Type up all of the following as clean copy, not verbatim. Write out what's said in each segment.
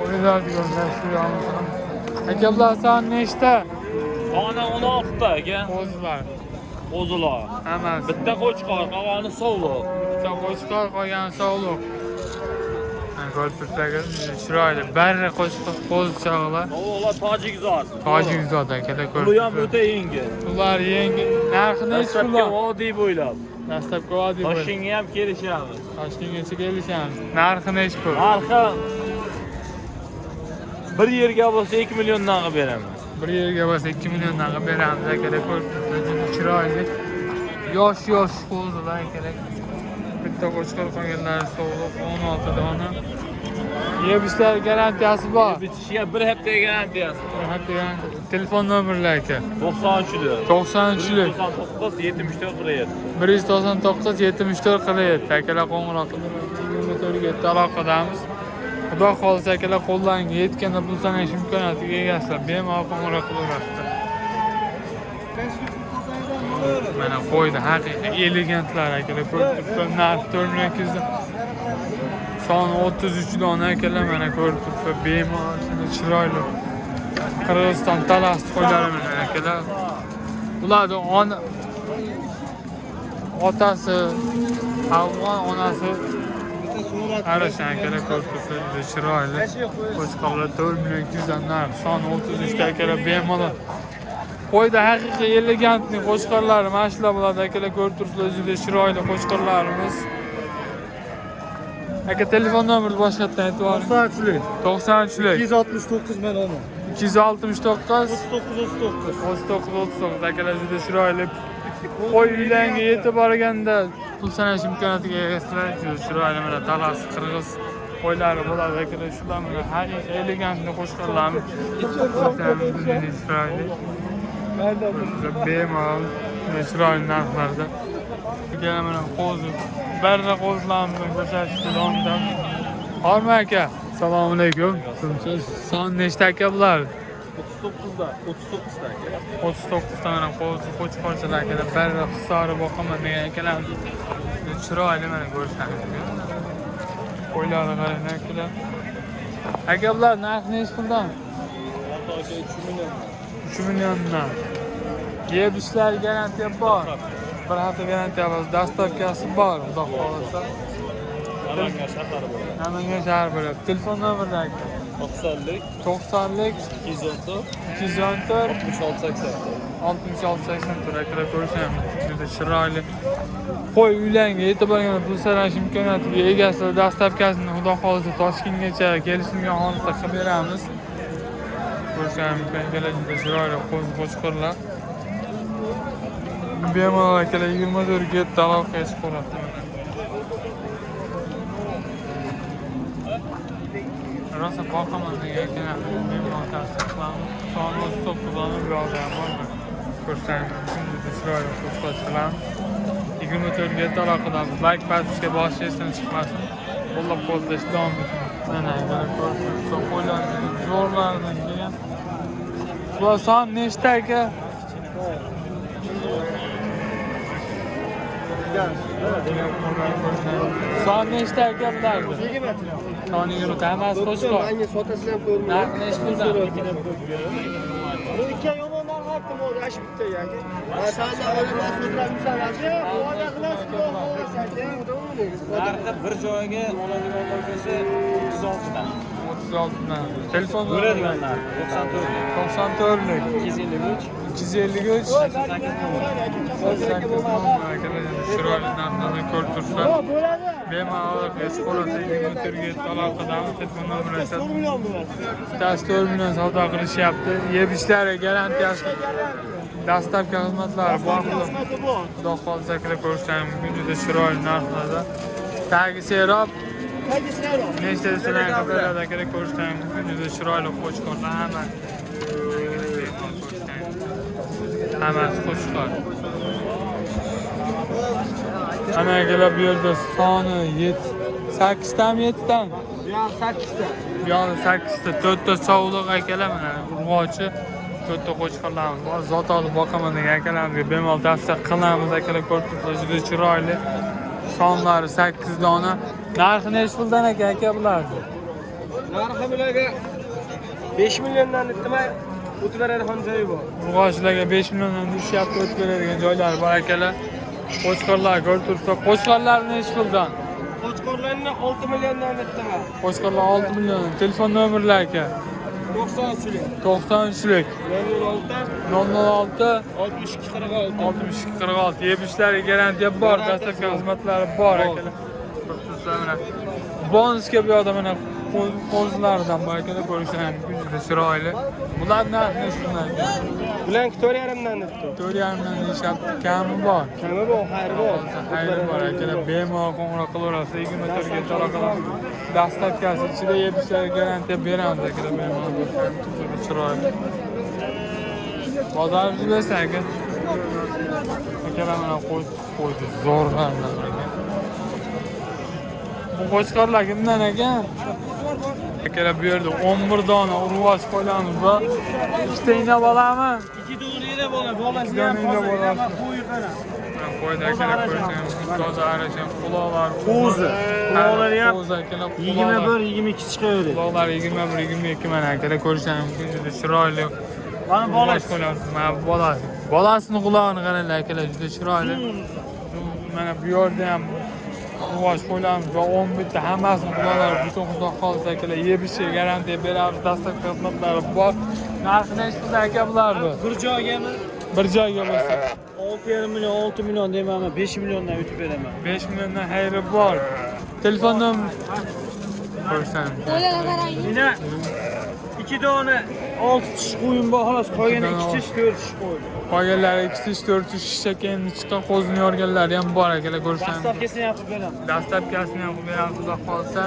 Qo'ylar yo'llashyapmiz. Aka bular son nechta? Soni 16 ta aka. Qo'zilar. Qo'zilar. Hammasi. Bitta qo'chqor, qolgani sovliq. Bitta qo'chqor qolgan sog'liq. Ko'rib tursaga chiroyli. Barra qo'chqor qo'zichoqlar. Ular tojik zot. Tojik zot akalar ko'rib. Bu ham o'ta yengil. Ular yengil. Narxi nechi Dastlabki pul? vodiy bo'ylab. Dastlabki vodiy bo'ylab. Toshkentga ham kelishamiz. Toshkentgacha kelishamiz. Narxi nechi pul? Narxi bir yerga bo'lsa 2 milliondan qilib beraman. Bir yerga bo'lsa 2 milliondan qilib beramiz akalar ko'rib tursangiz chiroyli. Yosh qo'zilar akalar. Bitta qo'chqor qolganlari sog'liq 16 dona. Yebishlar garantiyasi bor. Bitishiga bir hafta garantiyasi. Hatta telefon nomerlar aka. 93lik. 93lik 99 74 47. 199 74 47 akalar qo'ng'iroq qilib 24 ga aloqadamiz. Xudo xolisa akalar qo'llaringga yetganda pul sanash imkoniyatiga egasizlar. Bemalol qo'ng'iroq qilaverasizlar. Mana qo'ydi haqiqiy elegantlar akalar. Ko'rib turibsizlar, narx 4200 son 33 dona akalar. Mana ko'rib turibsizlar, bemalol chiroyli. Qirg'iziston talast qo'ylari mana akalar. Ularni otasi afg'on, onasi arashan akalar. Ko'rib turibsizlar, chiroyli. Qo'chqorlar 4 million 200 dan narx son 33 ta akalar bemalol. Qo'yda haqiqiy elegantni qo'chqorlari mana shular bo'ladi akalar. Ko'rib turibsizlar, juda chiroyli qo'chqorlarimiz. Aka telefon nomerini boshqatdan aytib yuboring. 93lik 93lik 269 men onu. 269 39 akalar juda chiroyli. Qo'y uylarga yetib borganda pul sanash imkoniyatiga egasizlar. Juda chiroyli mana talas qirg'iz qo'ylari bo'ladi akalar. Shular mana haqiqiy elegantni qo'chqorlarimiz. Chiroyli. Bemalol chiroyli narxlarda. Yana mana qo'zi, barra qo'zilarimizni ko'rsatishda davom etamiz. Horma aka, assalomu alaykum. Son nechta aka bular? 39 ta aka. 39 ta mana qo'chqorchilar akalar. Barra hisori boqaman degan akalar. Chiroyli mana ko'rsatishda. Qo'ylarni qarang akalar. Aka bular narxi nechi puldan? 3 milliondan. Yebishlar garantiya bor. Bir hafta garantiya bor. Dastavkasi bor. Xudo xolasa. Namangan shahar bo'ladi. Namangan shahar bo'ladi. Telefon nomerlari 90lik 90lik 214 214 66 66 akalar ko'rishamiz. Juda chiroyli. Qo'y uylarga yetib borganda pul sanash imkoniyatiga egasizlar. Dastavkasini xudo xolasa Toshkentgacha kelishimga holatda qilib beramiz. Ko'rishamiz. Akalar juda chiroyli qo'chqorlar. Bemalol akalar 24 ga aloqaga chiqaveradi. Rosa boqaman degan akalar bemalol tavsiya qilamiz. Son 39 dona bu yoqda ham bor. Ko'rsangiz juda chiroyli qo'chqorchilarimiz. 24 ga aloqadamiz. Like bosishga bosh esdan chiqmasin. Qo'llab-quvvatlash davom etamiz. Mana ko'rsangiz qo'ylar zo'rlardan kelgan. Bu son nechta aka? Son nechta aka bular? 20. Son 20 ta emas qo'chqor. Menga sotasini ham ko'rdim. Narxi nechi puldan? Bu ikki yomondan qaytdim o'zi ash bitta yoki. Masala o'yinlar so'zlar musallasha, foyda qilasiz. Narxi bir joyga oladigan bo'lsa 36 dan. 36 dan. Telefon Bo'ladigan narx 94 94lik 253 253 chiroyli narxlarni ko'rib tursa bemalol esporasi 24 ga aloqadamiz. Telefon nomeri esa 4 million savdo qilishyapti. Yebishlari garantiyasi, dastavka xizmatlari bor. Xudo xolisa ko'rishamiz mumkin. Juda chiroyli narxlarda. Tagi serob nechta desalar xabarlarda kerak ko'rishamiz mumkin. Juda chiroyli qo'chqorlar hammasi qo'chqor. Ana akalar bu yerda soni 8 tami 7 dan? Bu ham 8 ta. Bu yoqda 8 ta, 4 ta sovliq akalar mana urg'ochi, 4 ta qo'chqorlarimiz bor. Zot olib boqaman degan akalarimizga bemalol tavsiya qilamiz akalar. Ko'rib turibsiz, juda chiroyli. Sonlari 8 dona. Narxi nechi puldan aka bular? Narxi bularga 5 milliondan aytdim-a, o'tib beradigan joyi bor. Urg'ochlarga 5 milliondan tushyapti, o'tib beradigan joylari bor akalar. Qo'chqorlar ko'rib turibsiz. Qo'chqorlarni nechi puldan? Qo'chqorlarni 6 milliondan aytdim-a. Qo'chqorlar 6 million. Telefon nomerlari aka. 93lik. 93lik 006 006 62 46. 62 46 yemishlari garantiya bor, dastlabki xizmatlari bor akalar. Bonusga bu yoqda mana qo'zlardan bor akalar, ko'rishingiz juda chiroyli. Bular narxi shunday. Bularni 4,5dan aytdim. 4,5dan deyishyapti, kami bor. Kami bor, xayri bor. Xayri bor akalar, bemalol qo'ng'iroq qilaverasiz, 24 ga aloqalar. Dastlabkasi ichida yemishlari garantiya beramiz akalar, bemalol bo'lsangiz chiroyli. Bozoringiz bo'lsa aka. Akalar mana qo'ydi zo'rg'an. Bu qo'chqorlar kimdan ekan? Akalar bu yerda 11 dona urg'och qo'yamiz va ikkita ina bolami? 2 donida bola, bolasi Ikki ham donida bolasi. qo'yi qara. Qo'yda akalar ko'rsangiz, toza arashan quloqlar, Qo'zi. Quloqlari ham qo'zi akalar, 21-22 chiqaveradi. quloqlar 21-22 mana akalar ko'rishingiz mumkin, juda chiroyli. Mana bolasi. Mana bolasi. Bolasini qulog'ini qaranglar akalar, juda chiroyli. Mana bu yerda ham urg'och qo'yamiz va 11 ta hammasini quloqlari butun xudo xohlasa akalar yebishiga garantiya beramiz, dastlabki xizmatlari bor. Narxi nechta aka bularni? Bir joygami? Bir joyga bo'lsa 6,5 million, 6 million deyman, 5 milliondan o'tib beraman. 5 milliondan xayri bor. Telefon nomeri ko'rsangiz. Mina 2 dona 6 tish qo'yim bor, xolos qolgani 2 tish, 4 tish qo'ydim. Qolganlari 2 tish, 4 tish shishak endi chiqqan qo'zini yorganlari ham bor akalar, ko'rsangiz. Dastlabkasini ham qilib beraman. Dastlabkasini ham qilib beramiz, xudo xolsa.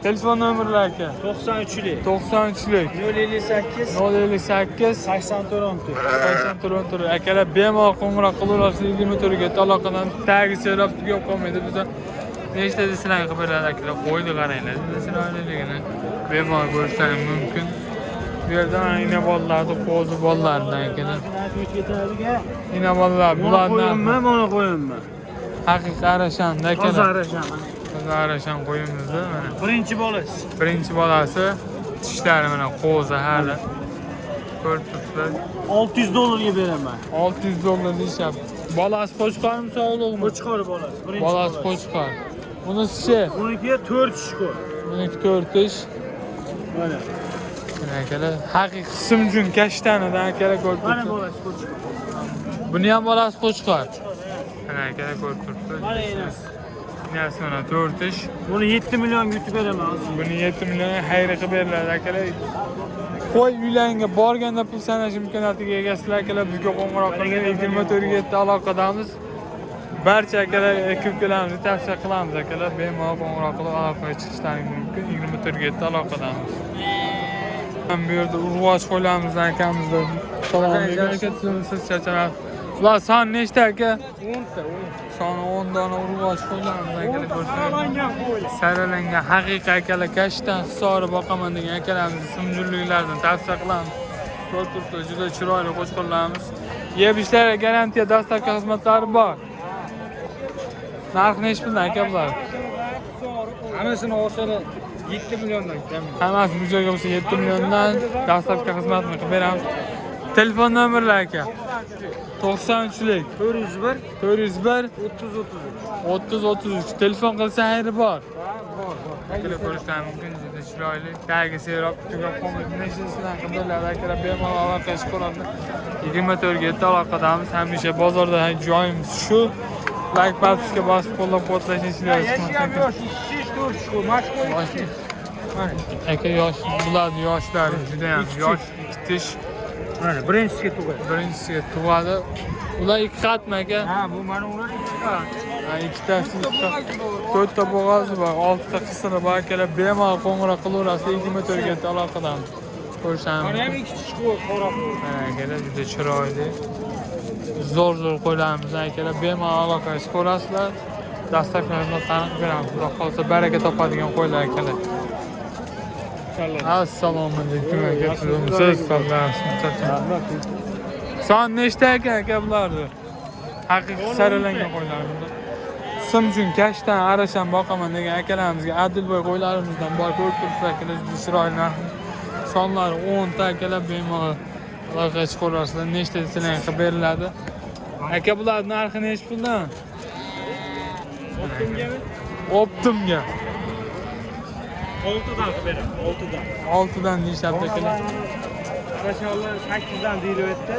Telefon nomerlari aka. 93lik 93lik 058 058 84 84 akalar bemalol qo'ng'iroq qilaverasiz, 24 ga aloqadan tagi so'rab tugab qolmaydi. Bizlar nechta desizlar qilib beradi akalar, qo'ydi qaranglar. Chiroyliligini bemalol ko'rishlaringiz mumkin. Bu yerda ina bolalarni, qo'zi bolalaridan akalar. Ina bolalar bulardan mana qo'yimmi? haqiqiy arashanda akalar. Toza arashaman. Toza arashan qo'yimizni mana. Birinchi bolasi. Birinchi bolasi tishlari mana qo'zi hali. Ko'rib turibsizlar. $600 beraman. $600 deyishyapti. Bolasi qo'chqormi, sog'liqmi? Qo'chqor bolasi. Birinchi Bolasi qo'chqor. Bunisi-chi? Buniki 4 tish qo'y. Buniki 4 tish. Mana. Mana akalar, haqiqiy simjun kashtanidan akalar ko'rib Mana turibsiz. bolasi qo'chqor. Buni ham bolasi qo'chqor. Mana akalar ko'rib turibsiz. Mana enasi. Nasi mana 4 tish. Buni 7 million yutib beraman. Buni 7 million xayri qilib beriladi akalar. Qo'y uylarga borganda pul sanash imkoniyatiga egasizlar akalar. Bizga qo'ng'iroq qiling, 24 ga yetdi aloqadamiz. Barcha akalar ko'plarimizni tavsiya qilamiz akalar. Bemalol qo'ng'iroq qilib aloqaga chiqishlaringiz mumkin. 24 ga yetdi aloqadamiz. Ham bu yerda urg'och qo'ylamizdan akamizda salom bergan siz charchamayapsiz. Ular son nechta aka? 10 ta. Soni 10 dona urg'och qo'ylamizdan akalar ko'rsangiz. Saralangan haqiqiy akalar kashtan hisori boqaman degan akalarimizni simjurliklardan tavsiya qilamiz. Ko'rib turibsiz, juda chiroyli qo'chqorlarimiz. Yeb ishlari garantiya, dastlabki xizmatlari bor. Narxi nech puldan aka bular? Hammasining o'rtasida 7 milliondan kam. Hammasi bu joyga bo'lsa 7 milliondan dastlabki xizmatni qilib beramiz. Telefon nomerlari aka. 93lik 401 401 30 30 telefon qilsa xayri bor. Bor. Akalar ko'rishlar mumkin, juda chiroyli. Tagi serob tugab qolmaydi. Nechasidan qildilar akalar, bemalol aloqa qilib 24 ga yetdi aloqadamiz. Hamisha bozorda joyimiz shu. Like bosishga bosib qo'llab-quvvatlashingizga yosh 2-4 shu mashq aka yosh bular yoshlar juda ham yosh ikitish. Mana birinchisiga tug'adi. Birinchisiga tug'adi. Ular ikki qatmi aka? Ha, bu mana ular ikki qat. Ha, ikkitasi to'rtta bo'g'ozi bor, 6 ta qisiri bor akalar. Bemalol qo'ng'iroq qilaverasiz, 24 ga aloqadan ko'rsangiz. Mana ham ikki tish qo'y, qora qo'y. Akalar juda chiroyli. Zo'r qo'ylarimiz akalar, bemalol aloqa qilib ko'rasizlar. Dastlabki xizmatlarni beramiz. Xudo xolsa baraka topadigan qo'ylar akalar. Assalomu alaykum aka. Siz sog'lomsiz? Son nechta aka bularni? Haqiqiy saralangan qo'ylarimiz. qism uchun kashdan arasham boqaman degan akalarimizga Adilboy qo'ylarimizdan bor ko'rib turibsiz akalar. Chiroyli narxi. Sonlari 10 ta akalar bemalol aloqa chiqarasizlar. Nechta sizlarga qilib beriladi. Aka bular narxi nech puldan? Optimga. 6 dan beraman, 6 dan. 6 dan deyishyapti akalar. Qarashalar 8 dan deyilyapti.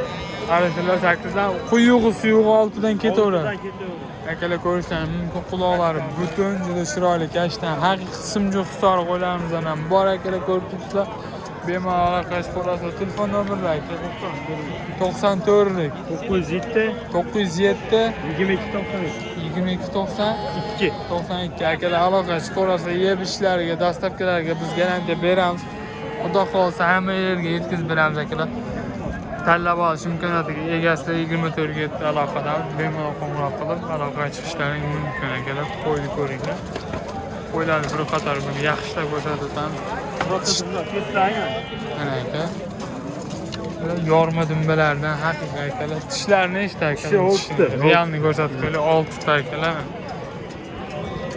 Qarashalar 8 dan, quyug'i suyug'i 6 dan ketaveradi. 6 dan ketaveradi. Akalar ko'rishdan mumkin, quloqlari butun, juda chiroyli kashtan, haqiqiy qismjo'q hisori qo'ylarimizdan ham bor akalar ko'rib turibsizlar. Bemalol aloqa qilib telefon nomerlari 94lik 907 907 2292 92 akalar aloqa chiqarasizlar. Yeb ishlariga, dastavkalarga biz garantiya beramiz. Xudo xolsa hamma yerga yetkazib beramiz akalar. Tanlab olish imkoniyatiga egasizlar 24 aloqadan bemalol qo'ng'iroq qilib aloqaga chiqishlaring mumkin akalar. Qo'yni ko'ringlar. Qo'ylarni bir qator yaxshilab ko'rsatamiz. Mana aka. Yorma dumbalardan haqiqiy akalar. Tishlarni eshitdi akalar. Realni ko'rsatib qo'ylar 6 ta akalar.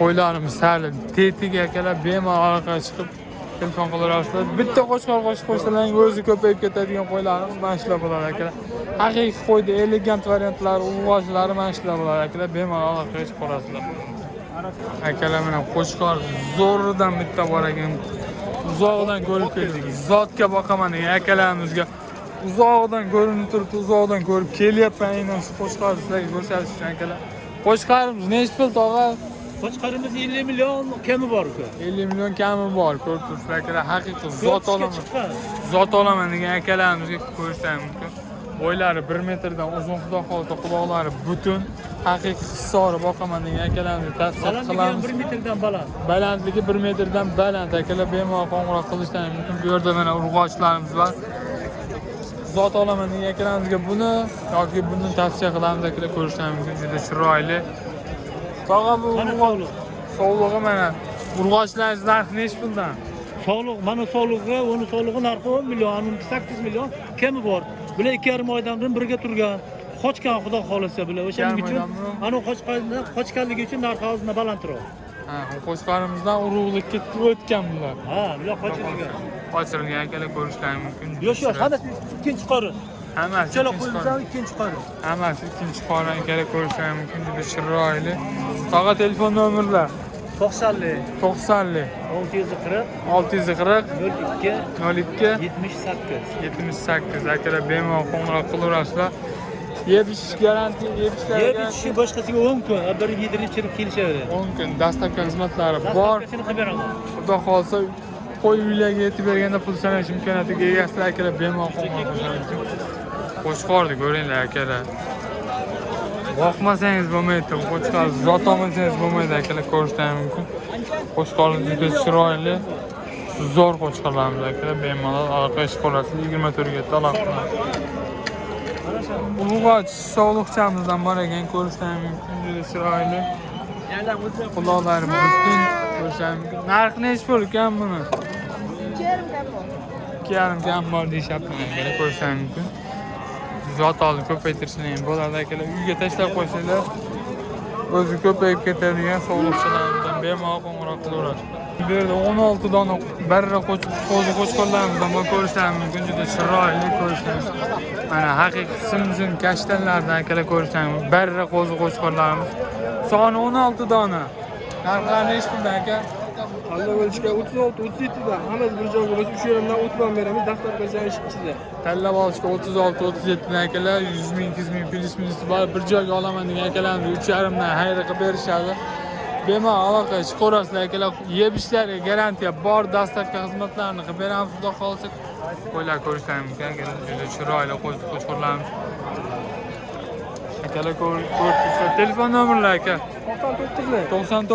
Qo'ylarimiz sali tetiga akalar bemalol aloqaga chiqib telefon qilaverasizlar. Bitta qo'shqor qo'shsalang o'zi ko'payib ketadigan qo'ylarimiz mana shular bo'ladi akalar. Haqiqiy qo'yda elegant variantlari, uvozlari mana shular bo'ladi akalar. Bemalol aloqaga chiqarasizlar. Akalar mana qo'shqor zo'ridan bitta bor ekan. Uzoqdan ko'rib keldik. Zotga boqaman degan akalarimizga uzoqdan ko'rinib turibdi, uzoqdan ko'rib kelyapman aynan shu qo'shqorni sizlarga ko'rsatish uchun akalar. Qo'shqorimiz nechta pul tog'a? Qo'shqarimiz 50 million kami bor ku. 50 million kami bor. Ko'rib turibsiz akalar, haqiqiy zot olaman. Zot olaman degan akalarimizga ko'rsam mumkin. Bo'ylari 1 metrdan uzun, xudo xolsa quloqlari butun, haqiqiy hisori boqaman degan akalarimizni tavsiya qilamiz. 1 metrdan baland. Balandligi 1 metrdan baland akalar, bemalol qo'ng'iroq qilishdan mumkin. Bu yerda mana urg'ochlarimiz bor. Zot olaman degan akalarimizga buni yoki buni tavsiya qilamiz akalar, ko'rishdan mumkin. Juda chiroyli. Tog'a bu sog'lig'i mana urg'ochlar narxi nech puldan? Sog'liq, mana sog'lig'i, uni sog'lig'i narxi 10 million, uni 8 million kami bor. Bular 2,5 oydan birga turgan. Qochgan xudo xolasa bular. O'shaning uchun ana qochganligi uchun narxi ozgina balandroq. Ha, qo'shqarimizdan urug'likka o'tgan bular. Ha, bular qochilgan. Qochirilgan akalar ko'rishlari mumkin. Yo'q, hada ikkinchi qori. Hammasi Chala qo'yilsa ikkinchi qori. Hammasi ikkinchi qori akalar ko'rishlari mumkin. Juda chiroyli. Tog'a telefon nomerlar 90lik 90lik 640 640 02 02 78 78 akalar bemalol qo'ng'iroq qilaverasizlar. Yeb ichish garantiya, yeb Yer ishlarga ichishi boshqasiga 10 kun, bir yedirib kelishaveradi. 10 kun dastavka xizmatlari bor. Dastavkasini qilib beraman. Xudo xolsa qo'y uylarga yetib berganda pul sanash imkoniyatiga egasizlar akalar, bemalol qo'ng'iroq qilishingiz mumkin. Qo'shqorni ko'ringlar akalar. Boqmasangiz bo'lmaydi, qo'shqor zot olmasangiz bo'lmaydi akalar, ko'rishdan mumkin. Qo'shqorni juda chiroyli, zo'r qo'shqorlarimiz akalar, bemalol aloqa chiqarasiz 24 ga aloqa qilasiz. Ulug'och sog'liqchamizdan bor ekan, ko'rishdan mumkin, juda chiroyli. Quloqlari butun, ko'rishdan mumkin. Narxi nech pul ekan buni? 2,5 kam bor deyapti akalar, ko'rishdan mumkin. Zot olib ko'paytirishlar bo'ladi akalar. Uyga tashlab qo'ysanglar o'zi ko'payib ketadigan sog'liqchilarimizdan bemalol qo'ng'iroq qilaverasiz. Bu yerda 16 dona barra qo'shqorlarimizdan bor ko'rishlari mumkin. Juda chiroyli ko'rishingiz. Mana haqiqiy qismimizning kashtanlardan akalar ko'rishingiz mumkin. Barra qo'shqorlarimiz soni 16 dona. Narxlari nech puldan aka? Alla bo'lishga 36, 37 dan. Hammasi bir joyga biz 3 yerimdan o'tman beramiz, dastavkacha ish ichida. Tanlab olishga 36, 37 dan akalar 100 ming, 200 ming plyus-minus bor. Bir joyga olaman degan akalarimiz 3,5 dan xayr qilib berishadi. Bemalol aloqa chiqarasizlar akalar. Yeb ishlariga garantiya bor, dastavka xizmatlarini qilib beramiz. Xudo xolsa qo'ylar ko'rishlari mumkin akalar. Juda chiroyli qo'shqorlarimiz. Akalar ko'rib telefon nomerlari aka 99lik 901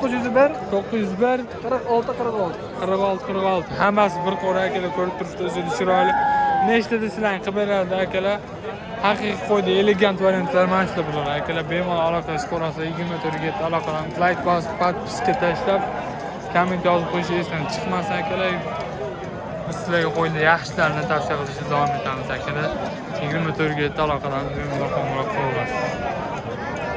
901 46 46 46 46 hammasi bir qora akalar, ko'rib turibsiz, o'zi chiroyli. Nechta desizlar qilib beradi akalar. Haqiqiy qo'yda elegant variantlar mana shular bo'ladi akalar. Bemalol aloqa chiqarasiz 24 ga aloqalarni like bosib, podpiska tashlab, komment yozib qo'yishingiz esdan chiqmasa akalar. Biz sizlarga qo'yda yaxshilarini tavsiya qilishni davom etamiz akalar. 24 ga aloqalarni bemalol qo'ng'iroq qilaverasiz.